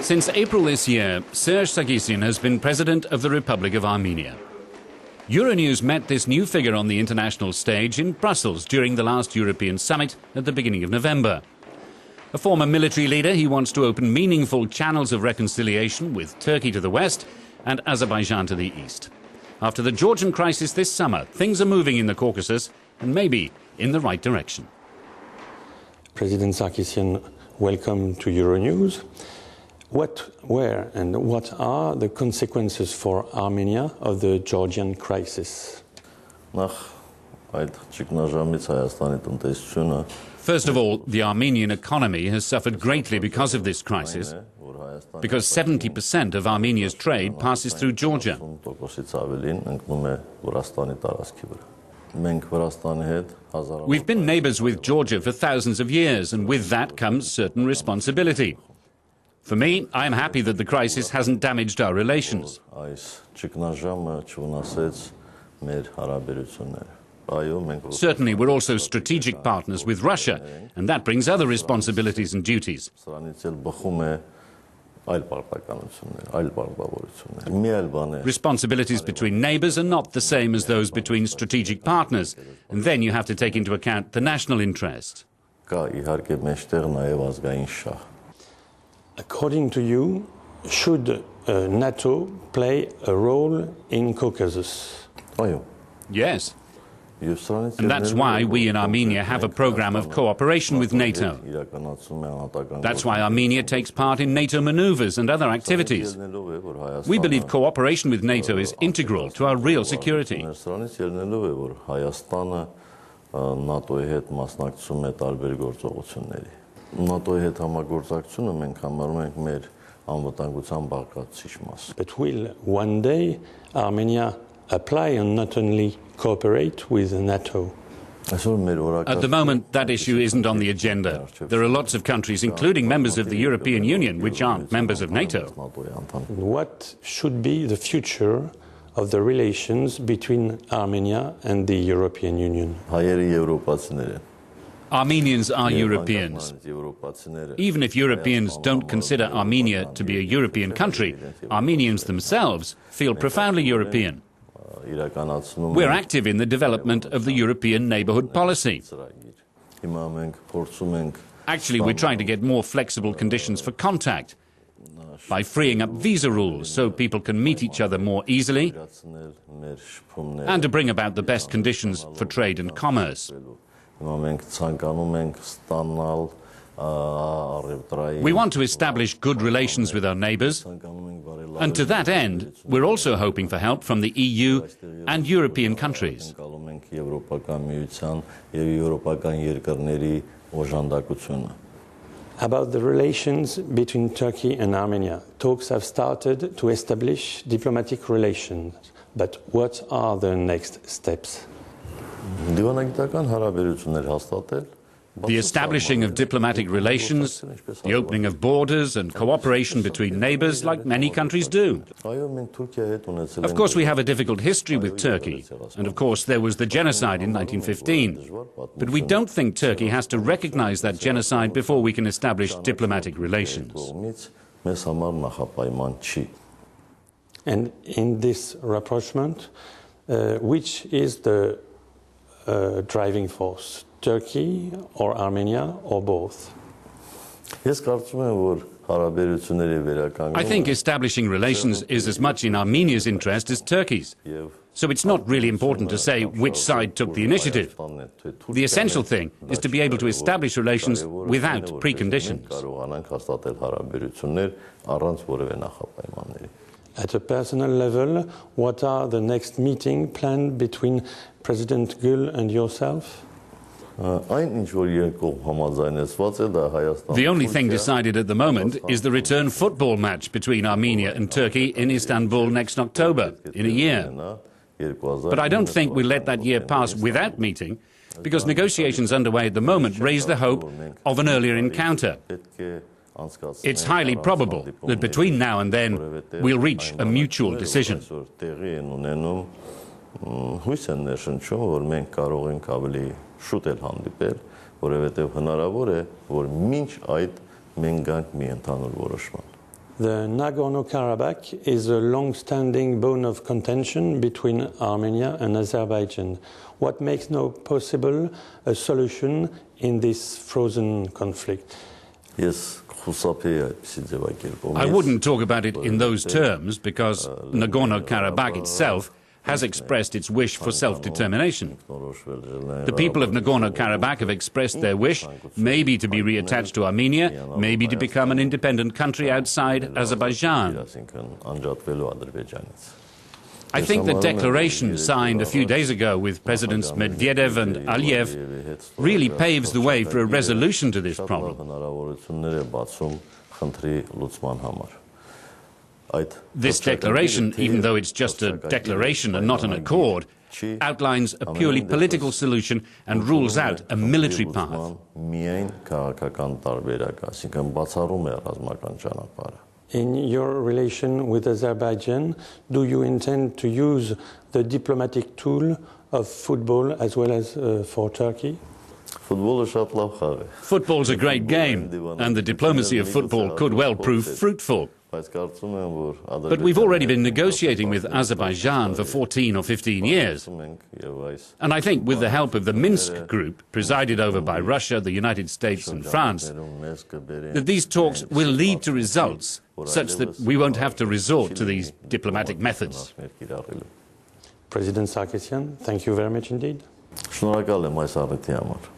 Since April this year, Serzh Sargsyan has been president of the Republic of Armenia. Euronews met this new figure on the international stage in Brussels during the last European summit at the beginning of November. A former military leader, he wants to open meaningful channels of reconciliation with Turkey to the west and Azerbaijan to the east. After the Georgian crisis this summer, things are moving in the Caucasus and maybe in the right direction. President Sargsyan, welcome to Euronews. What were and what are the consequences for Armenia of the Georgian crisis? First of all, the Armenian economy has suffered greatly because of this crisis, because 70% of Armenia's trade passes through Georgia. We've been neighbours with Georgia for thousands of years, and with that comes certain responsibility. For me, I am happy that the crisis hasn't damaged our relations. Certainly, we're also strategic partners with Russia, and that brings other responsibilities and duties. Responsibilities between neighbours are not the same as those between strategic partners, and then you have to take into account the national interest. According to you, should NATO play a role in Caucasus? Yes. And that's why we in Armenia have a program of cooperation with NATO. That's why Armenia takes part in NATO maneuvers and other activities. We believe cooperation with NATO is integral to our real security. But will one day Armenia apply and not only cooperate with NATO? At the moment, that issue isn't on the agenda. There are lots of countries, including members of the European Union, which aren't members of NATO. What should be the future of the relations between Armenia and the European Union? Armenians are Europeans. Even if Europeans don't consider Armenia to be a European country, Armenians themselves feel profoundly European. We're active in the development of the European neighbourhood policy. Actually, we're trying to get more flexible conditions for contact by freeing up visa rules so people can meet each other more easily and to bring about the best conditions for trade and commerce. We want to establish good relations with our neighbours, and to that end, we're also hoping for help from the EU and European countries. About the relations between Turkey and Armenia, talks have started to establish diplomatic relations, but what are the next steps? The establishing of diplomatic relations, the opening of borders and cooperation between neighbours like many countries do. Of course, we have a difficult history with Turkey, and of course there was the genocide in 1915. But we don't think Turkey has to recognise that genocide before we can establish diplomatic relations. And in this rapprochement, which is the driving force? Turkey or Armenia or both? I think establishing relations is as much in Armenia's interest as Turkey's. So it's not really important to say which side took the initiative. The essential thing is to be able to establish relations without preconditions. At a personal level, what are the next meetings planned between President Gül and yourself? The only thing decided at the moment is the return football match between Armenia and Turkey in Istanbul next October, in a year. But I don't think we'll let that year pass without meeting, because negotiations underway at the moment raise the hope of an earlier encounter. It's highly probable that between now and then we'll reach a mutual decision. Շուտ էլ հանդիպել, որովհետև հնարավոր է, որ մինչ այդ մենք գանք մի ընդհանուր որոշման։ The Nagorno-Karabakh is a long-standing bone of contention between Armenia and Azerbaijan. What makes now possible a solution in this frozen conflict? Yes, I wouldn't talk about it in those terms because Nagorno-Karabakh itself has expressed its wish for self-determination. The people of Nagorno-Karabakh have expressed their wish maybe to be reattached to Armenia, maybe to become an independent country outside Azerbaijan. I think the declaration signed a few days ago with Presidents Medvedev and Aliyev really paves the way for a resolution to this problem. This declaration, even though it's just a declaration and not an accord, outlines a purely political solution and rules out a military path. In your relation with Azerbaijan, do you intend to use the diplomatic tool of football as well as for Turkey? Football's a great game, and the diplomacy of football could well prove fruitful. But we've already been negotiating with Azerbaijan for 14 or 15 years. And I think with the help of the Minsk group, presided over by Russia, the United States and France, that these talks will lead to results such that we won't have to resort to these diplomatic methods. President Sargsyan, thank you very much indeed. Շնորհակալ եմ այս առիթի համար։